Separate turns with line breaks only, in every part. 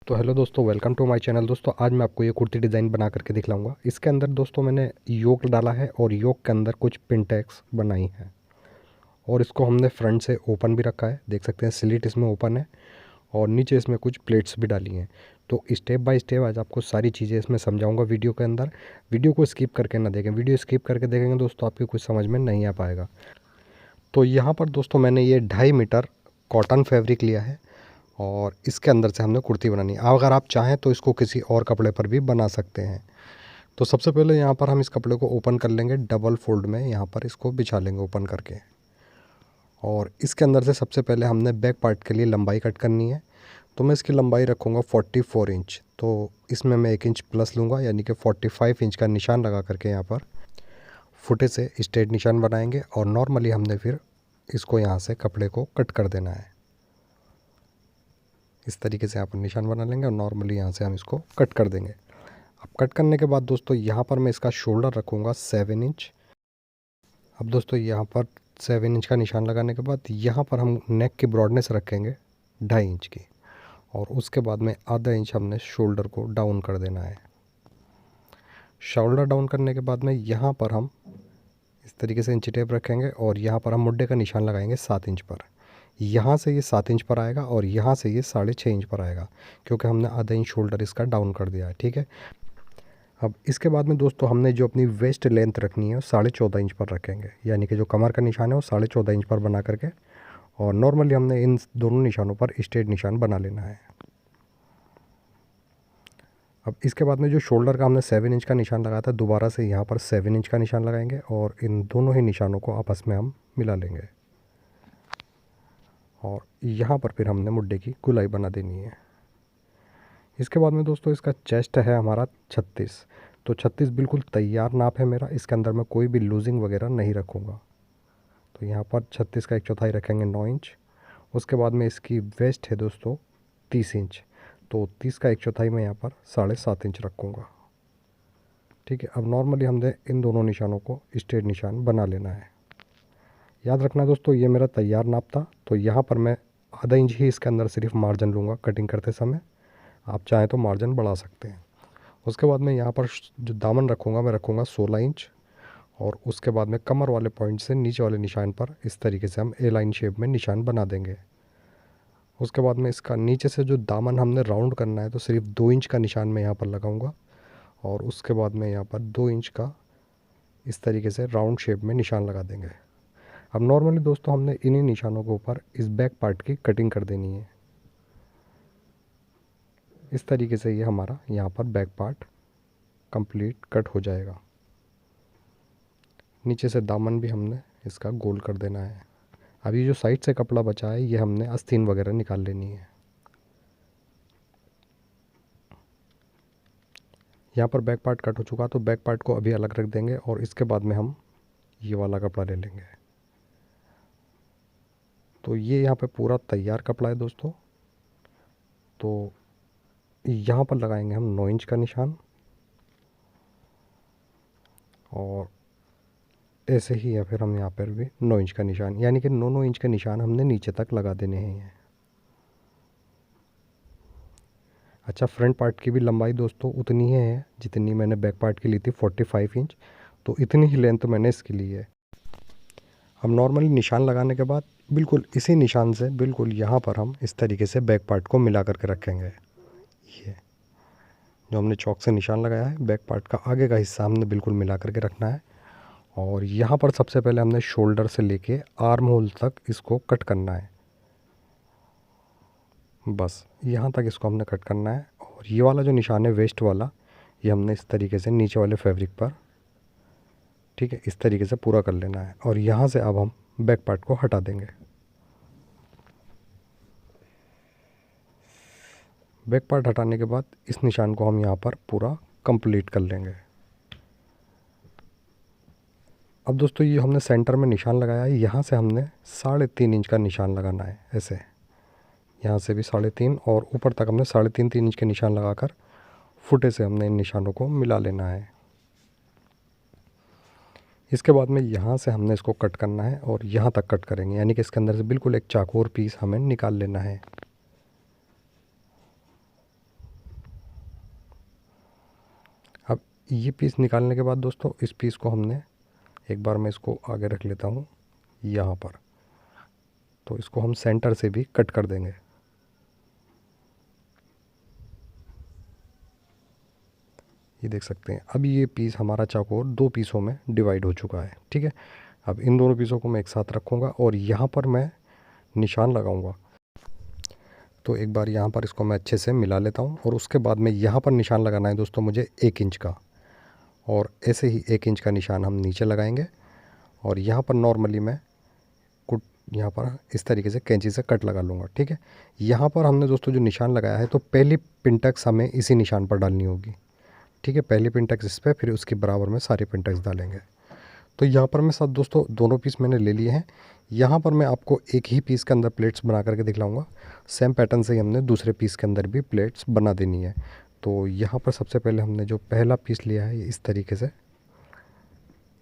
तो हेलो दोस्तों, welcome to my channel. दोस्तों आज मैं आपको ये कुर्ती डिज़ाइन बना करके दिखलाऊंगा। इसके अंदर दोस्तों मैंने योक डाला है और योक के अंदर कुछ पिन टैग्स बनाई हैं और इसको हमने फ्रंट से ओपन भी रखा है। देख सकते हैं स्लिट इसमें ओपन है और नीचे इसमें कुछ प्लेट्स भी डाली हैं। तो स्टेप बाय स्टेप आज आपको सारी चीज़ें इसमें समझाऊंगा वीडियो के अंदर। वीडियो को स्किप करके ना देखें, वीडियो स्किप करके देखेंगे दोस्तों आपको कुछ समझ में नहीं आ पाएगा। तो यहाँ पर दोस्तों मैंने ये 2.5 मीटर कॉटन फैब्रिक लिया है और इसके अंदर से हमने कुर्ती बनानी है। अगर आप चाहें तो इसको किसी और कपड़े पर भी बना सकते हैं। तो सबसे पहले यहाँ पर हम इस कपड़े को ओपन कर लेंगे, डबल फोल्ड में यहाँ पर इसको बिछा लेंगे ओपन करके। और इसके अंदर से सबसे पहले हमने बैक पार्ट के लिए लंबाई कट करनी है। तो मैं इसकी लंबाई रखूँगा 44 इंच। तो इसमें मैं 1 इंच प्लस लूँगा, यानी कि 45 इंच का निशान लगा करके यहाँ पर फुटे से स्ट्रेट निशान बनाएंगे और नॉर्मली हमने फिर इसको यहाँ से कपड़े को कट कर देना है। इस तरीके से यहाँ पर निशान बना लेंगे और नॉर्मली यहाँ से हम इसको कट कर देंगे। अब कट करने के बाद दोस्तों यहाँ पर मैं इसका शोल्डर रखूँगा 7 इंच। अब दोस्तों यहाँ पर 7 इंच का निशान लगाने के बाद यहाँ पर हम नेक की ब्रॉडनेस रखेंगे 2.5 इंच की और उसके बाद में आधा इंच हमने शोल्डर को डाउन कर देना है। शोल्डर डाउन करने के बाद में यहाँ पर हम इस तरीके से इंची टेप रखेंगे और यहाँ पर हम मुड्ढे का निशान लगाएंगे 7 इंच पर। यहाँ से ये 7 इंच पर आएगा और यहाँ से ये 6.5 इंच पर आएगा, क्योंकि हमने आधा इंच शोल्डर इसका डाउन कर दिया है। ठीक है। अब इसके बाद में दोस्तों हमने जो अपनी वेस्ट लेंथ रखनी है वो 14.5 इंच पर रखेंगे, यानी कि जो कमर का निशान है वो 14.5 इंच पर बना करके और नॉर्मली हमने इन दोनों निशानों पर स्ट्रेट निशान बना लेना है। अब इसके बाद में जो शोल्डर का हमने 7 इंच का निशान लगाया था, दोबारा से यहाँ पर 7 इंच का निशान लगाएंगे और इन दोनों ही निशानों को आपस में हम मिला लेंगे और यहाँ पर फिर हमने मुड्ढे की गुलाई बना देनी है। इसके बाद में दोस्तों इसका चेस्ट है हमारा 36। तो 36 बिल्कुल तैयार नाप है मेरा। इसके अंदर मैं कोई भी लूजिंग वगैरह नहीं रखूँगा। तो यहाँ पर 36 का 1/4 रखेंगे 9 इंच। उसके बाद में इसकी वेस्ट है दोस्तों 30 इंच। तो 30 का 1/4 मैं यहाँ पर 7.5 इंच रखूँगा। ठीक है। अब नॉर्मली हमने इन दोनों निशानों को स्ट्रेट निशान बना लेना है। याद रखना दोस्तों ये मेरा तैयार नाप था। तो यहाँ पर मैं आधा इंच ही इसके अंदर सिर्फ मार्जिन लूँगा कटिंग करते समय। आप चाहें तो मार्जिन बढ़ा सकते हैं। उसके बाद में यहाँ पर जो दामन रखूँगा मैं रखूँगा 16 इंच और उसके बाद में कमर वाले पॉइंट से नीचे वाले निशान पर इस तरीके से हम ए लाइन शेप में निशान बना देंगे। उसके बाद में इसका नीचे से जो दामन हमने राउंड करना है तो सिर्फ 2 इंच का निशान मैं यहाँ पर लगाऊंगा और उसके बाद में यहाँ पर 2 इंच का इस तरीके से राउंड शेप में निशान लगा देंगे। अब नॉर्मली दोस्तों हमने इन्हीं निशानों के ऊपर इस बैक पार्ट की कटिंग कर देनी है। इस तरीके से ये हमारा यहाँ पर बैक पार्ट कंप्लीट कट हो जाएगा। नीचे से दामन भी हमने इसका गोल कर देना है। अब ये जो साइड से कपड़ा बचा है ये हमने आस्तीन वगैरह निकाल लेनी है। यहाँ पर बैक पार्ट कट हो चुका तो बैक पार्ट को अभी अलग रख देंगे और इसके बाद में हम ये वाला कपड़ा ले लेंगे। तो ये यहाँ पे पूरा तैयार कपड़ा है दोस्तों। तो यहाँ पर लगाएंगे हम 9 इंच का निशान और ऐसे ही या फिर हम यहाँ पर भी 9 इंच का निशान, यानी कि 9 इंच के निशान हमने नीचे तक लगा देने हैं। अच्छा, फ्रंट पार्ट की भी लंबाई दोस्तों उतनी ही है जितनी मैंने बैक पार्ट की ली थी 45 इंच। तो इतनी ही लेंथ मैंने इसकी ली है। अब नॉर्मली निशान लगाने के बाद बिल्कुल इसी निशान से बिल्कुल यहाँ पर हम इस तरीके से बैक पार्ट को मिला करके रखेंगे। ये जो हमने चौक से निशान लगाया है बैक पार्ट का आगे का हिस्सा हमने बिल्कुल मिला करके रखना है और यहाँ पर सबसे पहले हमने शोल्डर से लेके आर्म होल तक इसको कट करना है। बस यहाँ तक इसको हमने कट करना है और ये वाला जो निशान है वेस्ट वाला ये हमने इस तरीके से नीचे वाले फैब्रिक पर, ठीक है, इस तरीके से पूरा कर लेना है और यहाँ से अब हम बैक पार्ट को हटा देंगे। बैक पार्ट हटाने के बाद इस निशान को हम यहाँ पर पूरा कंप्लीट कर लेंगे। अब दोस्तों ये हमने सेंटर में निशान लगाया है, यहाँ से हमने 3.5 इंच का निशान लगाना है। ऐसे यहाँ से भी 3.5 और ऊपर तक हमने 3.5 इंच के निशान लगाकर फुटे से हमने इन निशानों को मिला लेना है। इसके बाद में यहाँ से हमने इसको कट करना है और यहाँ तक कट करेंगे, यानी कि इसके अंदर से बिल्कुल एक चाकू और पीस हमें निकाल लेना है। ये पीस निकालने के बाद दोस्तों इस पीस को हमने, एक बार मैं इसको आगे रख लेता हूँ यहाँ पर, तो इसको हम सेंटर से भी कट कर देंगे। ये देख सकते हैं अब ये पीस हमारा चौकोर 2 पीसों में डिवाइड हो चुका है। ठीक है, अब इन दोनों पीसों को मैं एक साथ रखूँगा और यहाँ पर मैं निशान लगाऊँगा। तो एक बार यहाँ पर इसको मैं अच्छे से मिला लेता हूँ और उसके बाद में यहाँ पर निशान लगाना है दोस्तों मुझे 1 इंच का, और ऐसे ही 1 इंच का निशान हम नीचे लगाएंगे और यहाँ पर नॉर्मली मैं कुट यहाँ पर इस तरीके से कैंची से कट लगा लूँगा। ठीक है, यहाँ पर हमने दोस्तों जो निशान लगाया है तो पहली पिनटक्स हमें इसी निशान पर डालनी होगी। ठीक है, पहली पिनटक्स इस पर, फिर उसके बराबर में सारी पिनटक्स डालेंगे। तो यहाँ पर मैं साथ दोस्तों दोनों पीस मैंने ले लिए हैं। यहाँ पर मैं आपको एक ही पीस के अंदर प्लेट्स बना करके दिखलाऊंगा। सेम पैटर्न से ही हमने दूसरे पीस के अंदर भी प्लेट्स बना देनी है। तो यहाँ पर सबसे पहले हमने जो पहला पीस लिया है इस तरीके से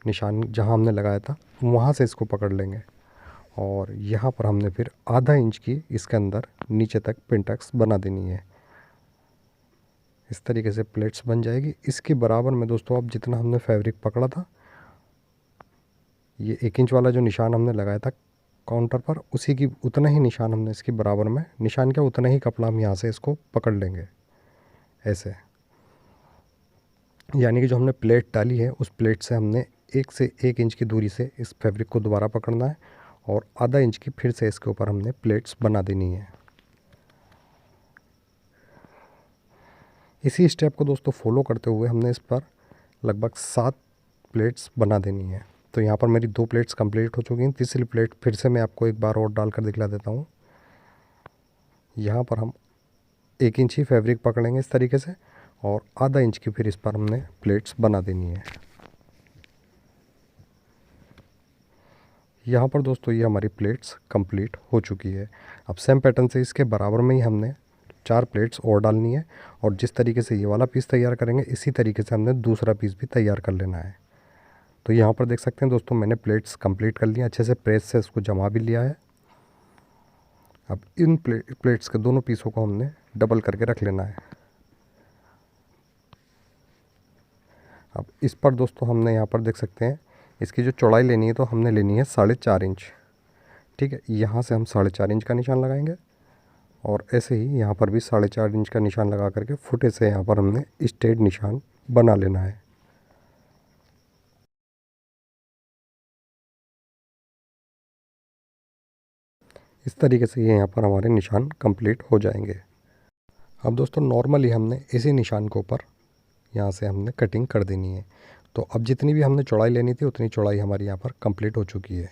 निशान जहाँ हमने लगाया था वहाँ से इसको पकड़ लेंगे और यहाँ पर हमने फिर आधा इंच की इसके अंदर नीचे तक पिनटक्स बना देनी है। इस तरीके से प्लेट्स बन जाएगी। इसके बराबर में दोस्तों अब जितना हमने फैब्रिक पकड़ा था, ये 1 इंच वाला जो निशान हमने लगाया था काउंटर पर, उसी की उतना ही निशान हमने इसके बराबर में, निशान क्या उतना ही कपड़ा हम यहाँ से इसको पकड़ लेंगे ऐसे। यानी कि जो हमने प्लेट डाली है उस प्लेट से हमने 1 से 1 इंच की दूरी से इस फैब्रिक को दोबारा पकड़ना है और आधा इंच की फिर से इसके ऊपर हमने प्लेट्स बना देनी है। इसी स्टेप को दोस्तों फॉलो करते हुए हमने इस पर लगभग 7 प्लेट्स बना देनी है। तो यहाँ पर मेरी 2 प्लेट्स कंप्लीट हो चुकी हैं। तीसरी प्लेट फिर से मैं आपको एक बार और डालकर दिखला देता हूँ। यहाँ पर हम 1 इंच ही फैब्रिक पकड़ेंगे इस तरीके से और आधा इंच की फिर इस पर हमने प्लेट्स बना देनी है। यहाँ पर दोस्तों ये हमारी प्लेट्स कंप्लीट हो चुकी है। अब सेम पैटर्न से इसके बराबर में ही हमने 4 प्लेट्स और डालनी है और जिस तरीके से ये वाला पीस तैयार करेंगे इसी तरीके से हमने दूसरा पीस भी तैयार कर लेना है। तो यहाँ पर देख सकते हैं दोस्तों मैंने प्लेट्स कंप्लीट कर लिया, अच्छे से प्रेस से इसको जमा भी लिया है। अब इन प्लेट्स के दोनों पीसों को हमने डबल करके रख लेना है। अब इस पर दोस्तों हमने यहाँ पर देख सकते हैं इसकी जो चौड़ाई लेनी है तो हमने लेनी है 4.5 इंच। ठीक है, यहाँ से हम 4.5 इंच का निशान लगाएंगे और ऐसे ही यहाँ पर भी 4.5 इंच का निशान लगा करके फुटे से यहाँ पर हमने स्ट्रेट निशान बना लेना है। इस तरीके से ये यहाँ पर हमारे निशान कंप्लीट हो जाएंगे। अब दोस्तों नॉर्मली हमने इसी निशान के ऊपर यहाँ से हमने कटिंग कर देनी है। तो अब जितनी भी हमने चौड़ाई लेनी थी उतनी चौड़ाई हमारी यहाँ पर कंप्लीट हो चुकी है।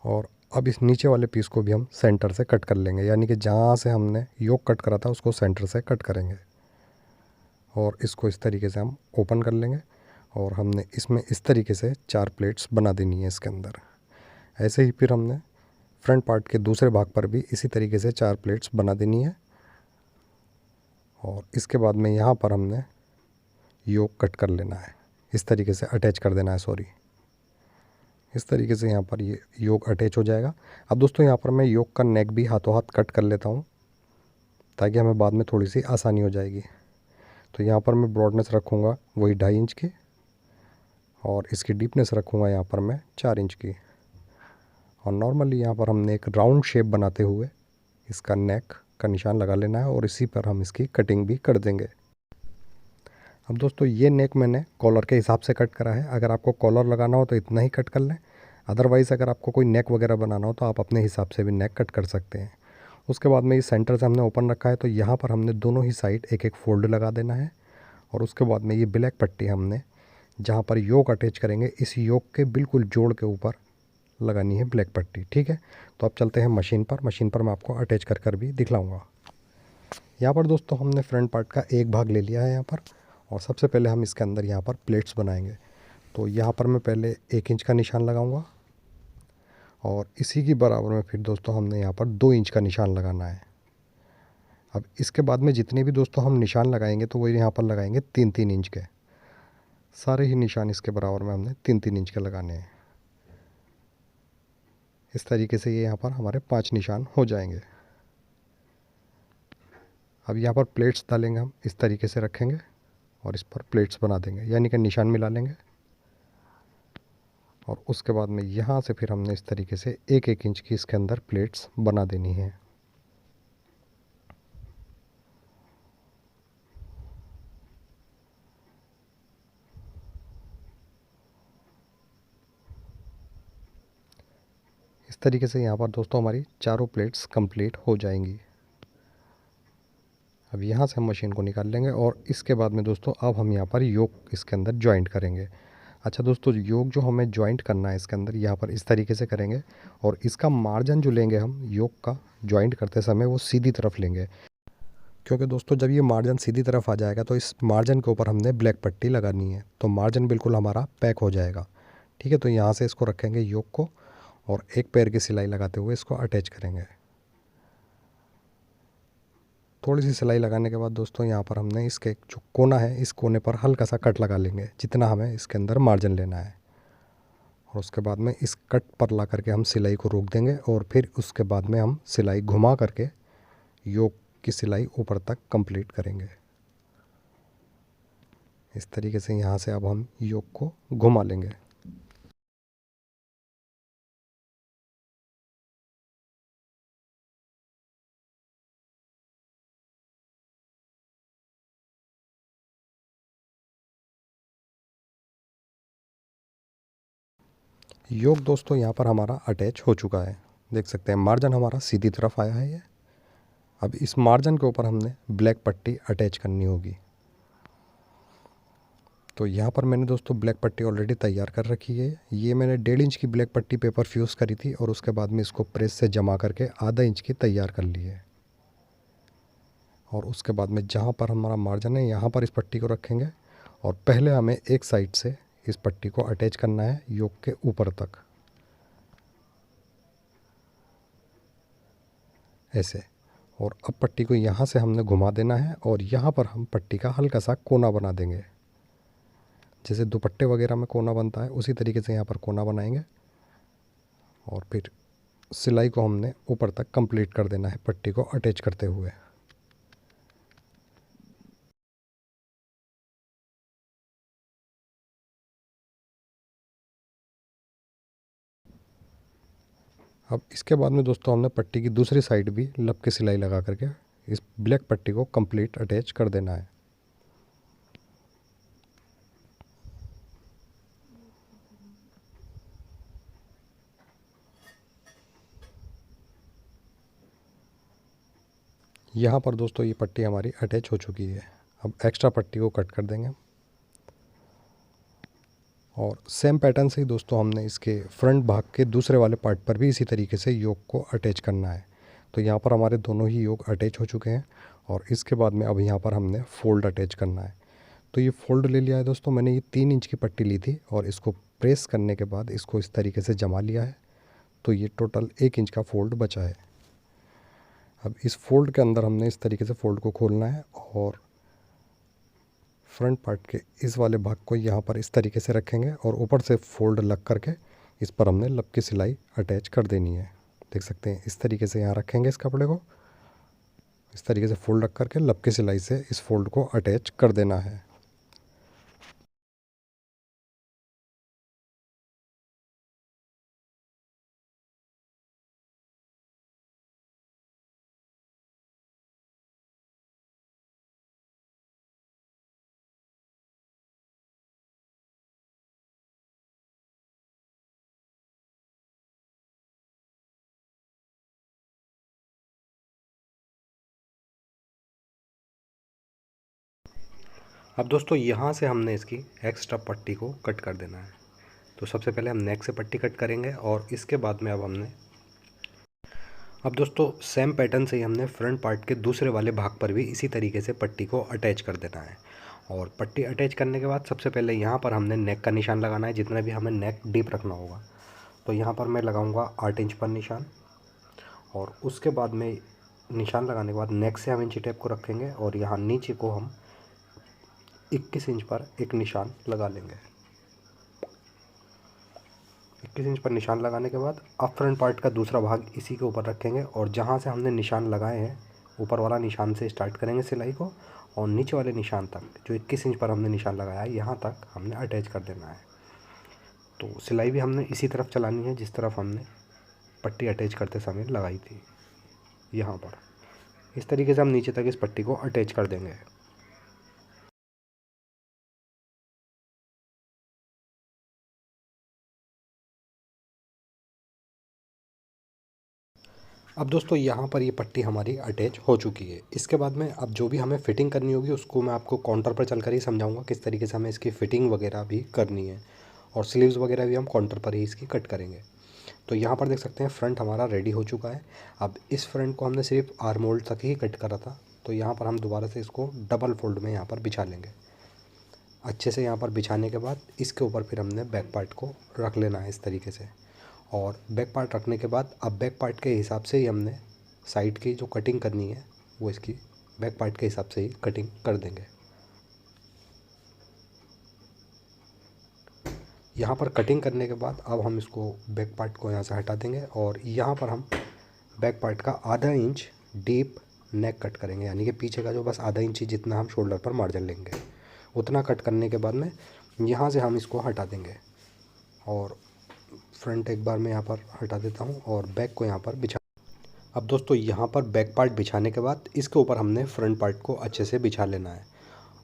और अब इस नीचे वाले पीस को भी हम सेंटर से कट कर लेंगे, यानी कि जहाँ से हमने योक कट करा था उसको सेंटर से कट करेंगे और इसको इस तरीके से हम ओपन कर लेंगे और हमने इसमें इस तरीके से 4 प्लेट्स बना देनी है इसके अंदर। ऐसे ही फिर हमने फ्रंट पार्ट के दूसरे भाग पर भी इसी तरीके से 4 प्लेट्स बना देनी है और इसके बाद में यहाँ पर हमने योक कट कर लेना है, इस तरीके से अटैच कर देना है, सॉरी इस तरीके से यहाँ पर ये योक अटैच हो जाएगा। अब दोस्तों यहाँ पर मैं योक का नेक भी हाथों हाथ कट कर लेता हूँ ताकि हमें बाद में थोड़ी सी आसानी हो जाएगी। तो यहाँ पर मैं ब्रॉडनेस रखूँगा वही 2.5 इंच की और इसकी डीपनेस रखूँगा यहाँ पर मैं 4 इंच की। और नॉर्मली यहाँ पर हमने एक राउंड शेप बनाते हुए इसका नेक का निशान लगा लेना है और इसी पर हम इसकी कटिंग भी कर देंगे। अब दोस्तों ये नेक मैंने कॉलर के हिसाब से कट करा है। अगर आपको कॉलर लगाना हो तो इतना ही कट कर लें, अदरवाइज़ अगर आपको कोई नेक वगैरह बनाना हो तो आप अपने हिसाब से भी नेक कट कर सकते हैं। उसके बाद में ये सेंटर से हमने ओपन रखा है तो यहाँ पर हमने दोनों ही साइड एक एक फोल्ड लगा देना है और उसके बाद में ये ब्लैक पट्टी हमने जहाँ पर योक अटैच करेंगे इस योक के बिल्कुल जोड़ के ऊपर लगानी है ब्लैक पट्टी। ठीक है, तो अब चलते हैं मशीन पर। मशीन पर मैं आपको अटैच कर कर भी दिखलाऊँगा। यहाँ पर दोस्तों हमने फ्रंट पार्ट का एक भाग ले लिया है यहाँ पर और सबसे पहले हम इसके अंदर यहाँ पर प्लेट्स बनाएंगे। तो यहाँ पर मैं पहले 1 इंच का निशान लगाऊंगा और इसी की बराबर में फिर दोस्तों हमने यहाँ पर 2 इंच का निशान लगाना है। अब इसके बाद में जितने भी दोस्तों हम निशान लगाएंगे तो वो यहाँ पर लगाएंगे 3-3 इंच के, सारे ही निशान इसके बराबर में हमने 3-3 इंच के लगाने हैं। इस तरीके से ये यहाँ पर हमारे 5 निशान हो जाएंगे। अब यहाँ पर प्लेट्स डालेंगे, हम इस तरीके से रखेंगे और इस पर प्लेट्स बना देंगे, यानी कि निशान मिला लेंगे। और उसके बाद में यहाँ से फिर हमने इस तरीके से 1-1 इंच की इसके अंदर प्लेट्स बना देनी है। इस तरीके से यहाँ पर दोस्तों हमारी चारों प्लेट्स कंप्लीट हो जाएंगी। अब यहाँ से हम मशीन को निकाल लेंगे और इसके बाद में दोस्तों अब हम यहाँ पर योक इसके अंदर जॉइंट करेंगे। अच्छा दोस्तों, योक जो हमें जॉइंट करना है इसके अंदर यहाँ पर इस तरीके से करेंगे और इसका मार्जिन जो लेंगे हम योक का जॉइंट करते समय वो सीधी तरफ लेंगे, क्योंकि दोस्तों जब ये मार्जिन सीधी तरफ आ जाएगा तो इस मार्जिन के ऊपर हमने ब्लैक पट्टी लगानी है, तो मार्जिन बिल्कुल हमारा पैक हो जाएगा। ठीक है, तो यहाँ से इसको रखेंगे योक को और एक पैर की सिलाई लगाते हुए इसको अटैच करेंगे। थोड़ी सी सिलाई लगाने के बाद दोस्तों यहाँ पर हमने इसके जो कोना है इस कोने पर हल्का सा कट लगा लेंगे, जितना हमें इसके अंदर मार्जिन लेना है। और उसके बाद में इस कट पर ला करके हम सिलाई को रोक देंगे और फिर उसके बाद में हम सिलाई घुमा करके योक की सिलाई ऊपर तक कंप्लीट करेंगे। इस तरीके से यहाँ से अब हम योक को घुमा लेंगे। योक दोस्तों यहाँ पर हमारा अटैच हो चुका है, देख सकते हैं मार्जिन हमारा सीधी तरफ आया है ये। अब इस मार्जिन के ऊपर हमने ब्लैक पट्टी अटैच करनी होगी। तो यहाँ पर मैंने दोस्तों ब्लैक पट्टी ऑलरेडी तैयार कर रखी है। ये मैंने 1.5 इंच की ब्लैक पट्टी पेपर फ्यूज़ करी थी और उसके बाद में इसको प्रेस से जमा करके आधा इंच की तैयार कर ली है। और उसके बाद में जहाँ पर हमारा मार्जिन है यहाँ पर इस पट्टी को रखेंगे और पहले हमें एक साइड से इस पट्टी को अटैच करना है योक के ऊपर तक, ऐसे। और अब पट्टी को यहाँ से हमने घुमा देना है और यहाँ पर हम पट्टी का हल्का सा कोना बना देंगे, जैसे दुपट्टे वगैरह में कोना बनता है उसी तरीके से यहाँ पर कोना बनाएंगे। और फिर सिलाई को हमने ऊपर तक कंप्लीट कर देना है पट्टी को अटैच करते हुए। अब इसके बाद में दोस्तों हमने पट्टी की दूसरी साइड भी लब की सिलाई लगा करके इस ब्लैक पट्टी को कंप्लीट अटैच कर देना है। यहाँ पर दोस्तों ये पट्टी हमारी अटैच हो चुकी है। अब एक्स्ट्रा पट्टी को कट कर देंगे और सेम पैटर्न से ही दोस्तों हमने इसके फ्रंट भाग के दूसरे वाले पार्ट पर भी इसी तरीके से योक को अटैच करना है। तो यहाँ पर हमारे दोनों ही योक अटैच हो चुके हैं और इसके बाद में अब यहाँ पर हमने फ़ोल्ड अटैच करना है। तो ये फ़ोल्ड ले लिया है दोस्तों, मैंने ये 3 इंच की पट्टी ली थी और इसको प्रेस करने के बाद इसको इस तरीके से जमा लिया है। तो ये टोटल 1 इंच का फ़ोल्ड बचा है। अब इस फ़ोल्ड के अंदर हमने इस तरीके से फ़ोल्ड को खोलना है और फ्रंट पार्ट के इस वाले भाग को यहाँ पर इस तरीके से रखेंगे और ऊपर से फ़ोल्ड लग करके इस पर हमने लब की सिलाई अटैच कर देनी है। देख सकते हैं इस तरीके से यहाँ रखेंगे इस कपड़े को, इस तरीके से फ़ोल्ड रख करके लब की सिलाई से इस फ़ोल्ड को अटैच कर देना है। अब दोस्तों यहाँ से हमने इसकी एक्स्ट्रा पट्टी को कट कर देना है। तो सबसे पहले हम नेक से पट्टी कट करेंगे और इसके बाद में अब दोस्तों सेम पैटर्न से ही हमने फ्रंट पार्ट के दूसरे वाले भाग पर भी इसी तरीके से पट्टी को अटैच कर देना है। और पट्टी अटैच करने के बाद सबसे पहले यहाँ पर हमने नेक का निशान लगाना है, जितना भी हमें नेक डीप रखना होगा। तो यहाँ पर मैं लगाऊंगा 8 इंच पर निशान और उसके बाद में निशान लगाने के बाद नेक से हम इंची टेप को रखेंगे और यहाँ नीचे को हम 21 इंच पर एक निशान लगा लेंगे। 21 इंच पर निशान लगाने के बाद अब फ्रंट पार्ट का दूसरा भाग इसी के ऊपर रखेंगे और जहाँ से हमने निशान लगाए हैं ऊपर वाला निशान से स्टार्ट करेंगे सिलाई को और नीचे वाले निशान तक जो 21 इंच पर हमने निशान लगाया है यहाँ तक हमने अटैच कर देना है। तो सिलाई भी हमने इसी तरफ चलानी है जिस तरफ हमने पट्टी अटैच करते समय लगाई थी। यहाँ पर इस तरीके से हम नीचे तक इस पट्टी को अटैच कर देंगे। अब दोस्तों यहाँ पर ये पट्टी हमारी अटैच हो चुकी है। इसके बाद में अब जो भी हमें फ़िटिंग करनी होगी उसको मैं आपको काउंटर पर चलकर ही समझाऊंगा किस तरीके से हमें इसकी फ़िटिंग वगैरह भी करनी है, और स्लीव्स वगैरह भी हम काउंटर पर ही इसकी कट करेंगे। तो यहाँ पर देख सकते हैं फ्रंट हमारा रेडी हो चुका है। अब इस फ्रंट को हमने सिर्फ आर्म होल तक ही कट करा था, तो यहाँ पर हम दोबारा से इसको डबल फोल्ड में यहाँ पर बिछा लेंगे। अच्छे से यहाँ पर बिछाने के बाद इसके ऊपर फिर हमने बैक पार्ट को रख लेना है इस तरीके से। और बैक पार्ट रखने के बाद अब बैक पार्ट के हिसाब से ही हमने साइड की जो कटिंग करनी है वो इसकी बैक पार्ट के हिसाब से ही कटिंग कर देंगे। यहाँ पर कटिंग करने के बाद अब हम इसको बैक पार्ट को यहाँ से हटा देंगे और यहाँ पर हम बैक पार्ट का आधा इंच डीप नेक कट करेंगे, यानी कि पीछे का जो बस आधा इंच ही जितना हम शोल्डर पर मार्जिन लेंगे उतना कट करने के बाद में यहाँ से हम इसको हटा देंगे। और फ्रंट एक बार मैं यहाँ पर हटा देता हूँ और बैक को यहाँ पर बिछा। अब दोस्तों यहाँ पर बैक पार्ट बिछाने के बाद इसके ऊपर हमने फ्रंट पार्ट को अच्छे से बिछा लेना है।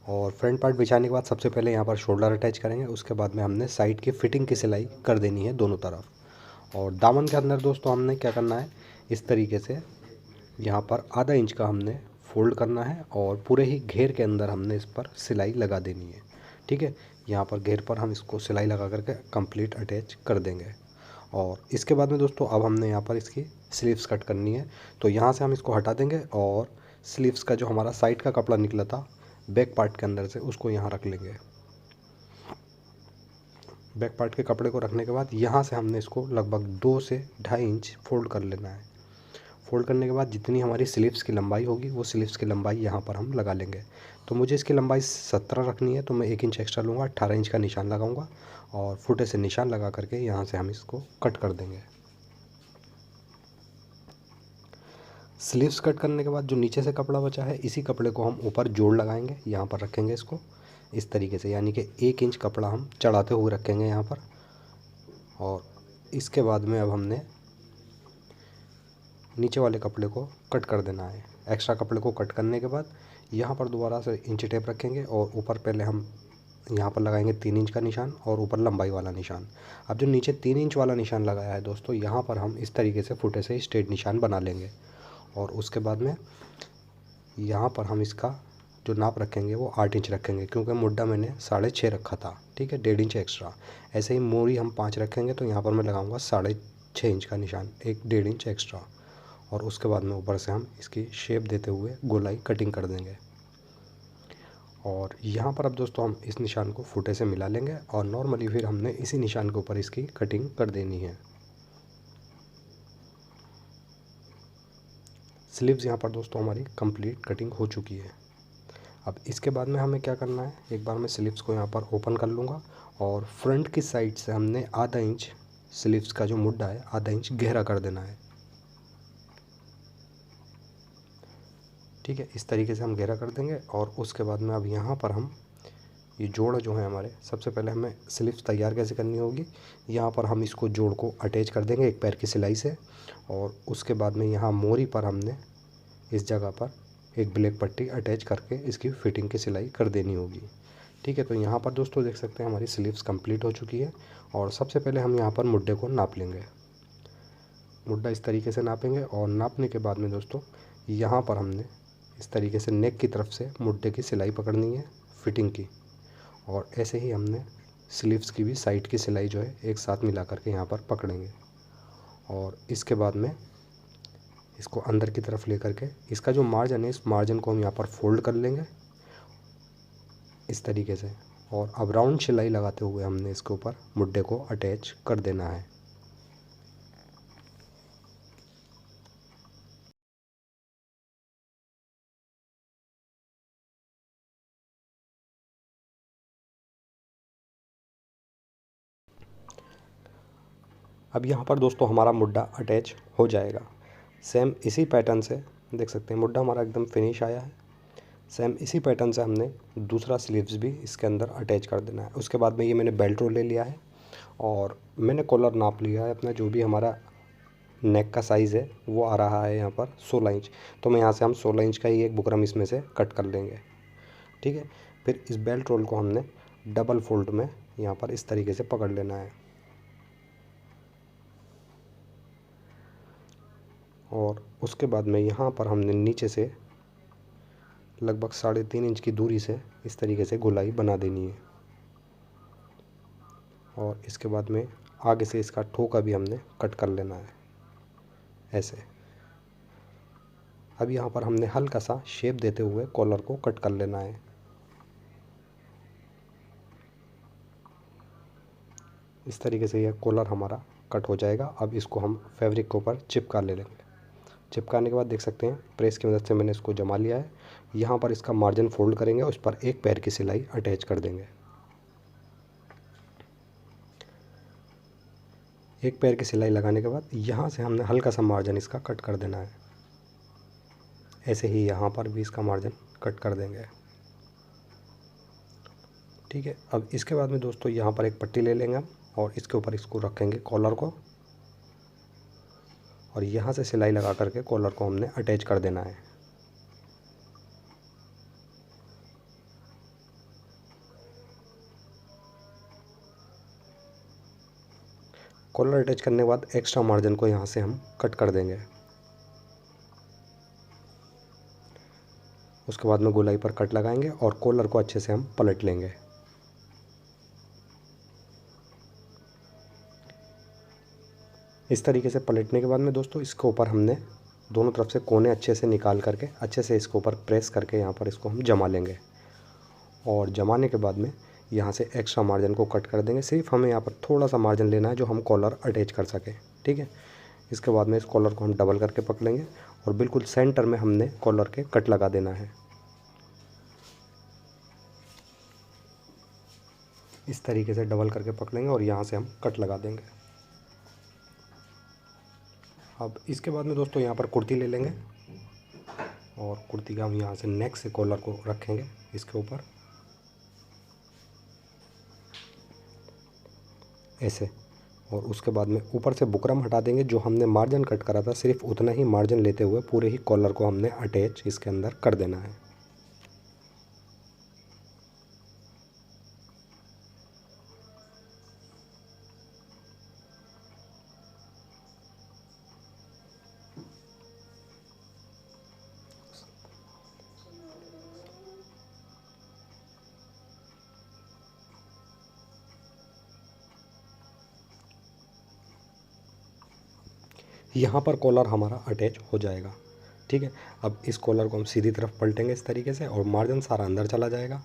और फ्रंट पार्ट बिछाने के बाद सबसे पहले यहाँ पर शोल्डर अटैच करेंगे, उसके बाद में हमने साइड की फ़िटिंग की सिलाई कर देनी है दोनों तरफ। और दामन के अंदर दोस्तों हमने क्या करना है, इस तरीके से यहाँ पर आधा इंच का हमने फोल्ड करना है और पूरे ही घेर के अंदर हमने इस पर सिलाई लगा देनी है। ठीक है, यहाँ पर घेर पर हम इसको सिलाई लगा करके कंप्लीट अटैच कर देंगे। और इसके बाद में दोस्तों अब हमने यहाँ पर इसकी स्लीव्स कट करनी है, तो यहाँ से हम इसको हटा देंगे और स्लीव्स का जो हमारा साइड का कपड़ा निकला था बैक पार्ट के अंदर से उसको यहाँ रख लेंगे। बैक पार्ट के कपड़े को रखने के बाद यहाँ से हमने इसको लगभग 2 से 2.5 इंच फोल्ड कर लेना है। फोल्ड करने के बाद जितनी हमारी स्लीव्स की लंबाई होगी वो स्लीव्स की लंबाई यहाँ पर हम लगा लेंगे। तो मुझे इसकी लंबाई 17 रखनी है, तो मैं 1 इंच एक्स्ट्रा लूँगा, 18 इंच का निशान लगाऊंगा और फुटे से निशान लगा करके यहाँ से हम इसको कट कर देंगे। स्लीव्स कट करने के बाद जो नीचे से कपड़ा बचा है इसी कपड़े को हम ऊपर जोड़ लगाएंगे, यहाँ पर रखेंगे इसको इस तरीके से, यानी कि 1 इंच कपड़ा हम चढ़ाते हुए रखेंगे यहाँ पर। और इसके बाद में अब हमने नीचे वाले कपड़े को कट कर देना है। एक्स्ट्रा कपड़े को कट करने के बाद यहाँ पर दोबारा से इंच टेप रखेंगे और ऊपर पहले हम यहाँ पर लगाएंगे 3 इंच का निशान और ऊपर लंबाई वाला निशान। अब जो नीचे 3 इंच वाला निशान लगाया है दोस्तों, यहाँ पर हम इस तरीके से फुटे से स्ट्रेट निशान बना लेंगे। और उसके बाद में यहाँ पर हम इसका जो नाप रखेंगे वो 8 इंच रखेंगे, क्योंकि मुड्डा मैंने 6.5 रखा था। ठीक है, 1.5 इंच एक्स्ट्रा। ऐसे ही मोरी हम 5 रखेंगे, तो यहाँ पर मैं लगाऊंगा 6.5 इंच का निशान, 1.5 इंच एक्स्ट्रा। और उसके बाद में ऊपर से हम इसकी शेप देते हुए गोलाई कटिंग कर देंगे। और यहाँ पर अब दोस्तों हम इस निशान को फुटे से मिला लेंगे और नॉर्मली फिर हमने इसी निशान के ऊपर इसकी कटिंग कर देनी है। स्लीव्स यहाँ पर दोस्तों हमारी कंप्लीट कटिंग हो चुकी है। अब इसके बाद में हमें क्या करना है, एक बार मैं स्लीव्स को यहाँ पर ओपन कर लूँगा और फ्रंट की साइड से हमने आधा इंच स्लीव्स का जो मुड्डा है आधा इंच गहरा कर देना है। ठीक है, इस तरीके से हम गहरा कर देंगे। और उसके बाद में अब यहाँ पर हम ये जोड़ जो है हमारे, सबसे पहले हमें स्लीव्स तैयार कैसे करनी होगी, यहाँ पर हम इसको जोड़ को अटैच कर देंगे एक पैर की सिलाई से। और उसके बाद में यहाँ मोरी पर हमने इस जगह पर एक ब्लैक पट्टी अटैच करके इसकी फ़िटिंग की सिलाई कर देनी होगी। ठीक है, तो यहाँ पर दोस्तों देख सकते हैं हमारी स्लीव्स कंप्लीट हो चुकी है। और सबसे पहले हम यहाँ पर मुड्डे को नाप लेंगे। मुड्डा इस तरीके से नापेंगे और नापने के बाद में दोस्तों यहाँ पर हमने इस तरीके से नेक की तरफ से मुड्डे की सिलाई पकड़नी है फ़िटिंग की। और ऐसे ही हमने स्लीव्स की भी साइड की सिलाई जो है एक साथ मिला करके यहाँ पर पकड़ेंगे। और इसके बाद में इसको अंदर की तरफ लेकर के इसका जो मार्जिन है इस मार्जिन को हम यहाँ पर फोल्ड कर लेंगे इस तरीके से। और अब राउंड सिलाई लगाते हुए हमने इसके ऊपर मुड्डे को अटैच कर देना है। अब यहाँ पर दोस्तों हमारा मुड्डा अटैच हो जाएगा। सेम इसी पैटर्न से देख सकते हैं मुड्ढा हमारा एकदम फिनिश आया है। सेम इसी पैटर्न से हमने दूसरा स्लीव्स भी इसके अंदर अटैच कर देना है। उसके बाद में ये मैंने बेल्ट रोल ले लिया है और मैंने कॉलर नाप लिया है अपना, जो भी हमारा नेक का साइज़ है वो आ रहा है यहाँ पर 16 इंच। तो मैं यहाँ से हम 16 इंच का ही एक बुकरम इसमें से कट कर लेंगे, ठीक है। फिर इस बेल्ट रोल को हमने डबल फोल्ड में यहाँ पर इस तरीके से पकड़ लेना है और उसके बाद में यहाँ पर हमने नीचे से लगभग 3.5 इंच की दूरी से इस तरीके से गोलाई बना देनी है और इसके बाद में आगे से इसका ठोका भी हमने कट कर लेना है ऐसे। अब यहाँ पर हमने हल्का सा शेप देते हुए कॉलर को कट कर लेना है। इस तरीके से यह कॉलर हमारा कट हो जाएगा। अब इसको हम फैब्रिक के ऊपर चिपका ले लेंगे। चिपकाने के बाद देख सकते हैं प्रेस की मदद से मैंने इसको जमा लिया है। यहाँ पर इसका मार्जिन फोल्ड करेंगे, उस पर एक पैर की सिलाई अटैच कर देंगे। एक पैर की सिलाई लगाने के बाद यहाँ से हमने हल्का सा मार्जिन इसका कट कर देना है। ऐसे ही यहाँ पर भी इसका मार्जिन कट कर देंगे, ठीक है। अब इसके बाद में दोस्तों यहाँ पर एक पट्टी ले लेंगे हम और इसके ऊपर इसको रखेंगे कॉलर को और यहाँ से सिलाई लगा करके कॉलर को हमने अटैच कर देना है। कॉलर अटैच करने के बाद एक्स्ट्रा मार्जिन को यहाँ से हम कट कर देंगे। उसके बाद में गोलाई पर कट लगाएंगे और कॉलर को अच्छे से हम पलट लेंगे। इस तरीके से पलटने के बाद में दोस्तों इसके ऊपर हमने दोनों तरफ से कोने अच्छे से निकाल करके अच्छे से इसके ऊपर प्रेस करके यहाँ पर इसको हम जमा लेंगे और जमाने के बाद में यहाँ से एक्स्ट्रा मार्जिन को कट कर देंगे। सिर्फ हमें यहाँ पर थोड़ा सा मार्जिन लेना है जो हम कॉलर अटैच कर सकें, ठीक है। इसके बाद में इस कॉलर को हम डबल करके पकड़ेंगे और बिल्कुल सेंटर में हमने कॉलर के कट लगा देना है। इस तरीके से डबल करके पकड़ेंगे और यहाँ से हम कट लगा देंगे। अब इसके बाद में दोस्तों यहाँ पर कुर्ती ले लेंगे और कुर्ती का हम यहाँ से नेक से कॉलर को रखेंगे इसके ऊपर ऐसे और उसके बाद में ऊपर से बुकरम हटा देंगे। जो हमने मार्जिन कट करा था सिर्फ उतना ही मार्जिन लेते हुए पूरे ही कॉलर को हमने अटैच इसके अंदर कर देना है। यहाँ पर कॉलर हमारा अटैच हो जाएगा, ठीक है। अब इस कॉलर को हम सीधी तरफ पलटेंगे इस तरीके से और मार्जिन सारा अंदर चला जाएगा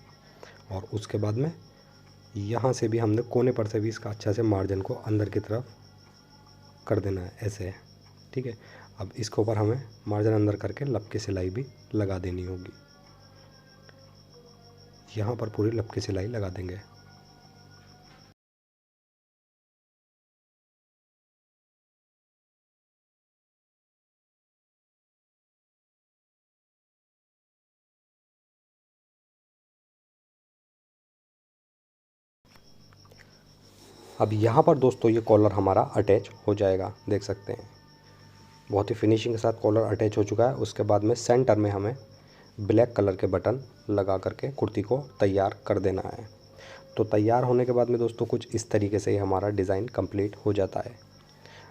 और उसके बाद में यहाँ से भी हमने कोने पर से भी इसका अच्छा से मार्जिन को अंदर की तरफ कर देना है ऐसे, ठीक है। अब इसके ऊपर हमें मार्जिन अंदर करके लब की सिलाई भी लगा देनी होगी। यहाँ पर पूरी लब की सिलाई लगा देंगे। अब यहाँ पर दोस्तों ये कॉलर हमारा अटैच हो जाएगा, देख सकते हैं बहुत ही फिनिशिंग के साथ कॉलर अटैच हो चुका है। उसके बाद में सेंटर में हमें ब्लैक कलर के बटन लगा करके कुर्ती को तैयार कर देना है। तो तैयार होने के बाद में दोस्तों कुछ इस तरीके से ही हमारा डिज़ाइन कंप्लीट हो जाता है।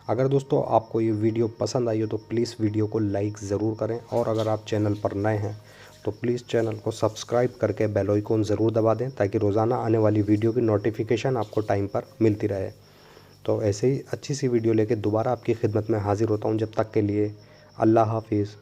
अगर दोस्तों आपको ये वीडियो पसंद आई हो तो प्लीज़ वीडियो को लाइक ज़रूर करें और अगर आप चैनल पर नए हैं तो प्लीज़ चैनल को सब्सक्राइब करके बेल आइकन ज़रूर दबा दें ताकि रोज़ाना आने वाली वीडियो की नोटिफिकेशन आपको टाइम पर मिलती रहे। तो ऐसे ही अच्छी सी वीडियो लेके दोबारा आपकी खिदमत में हाज़िर होता हूँ। जब तक के लिए अल्लाह हाफिज़।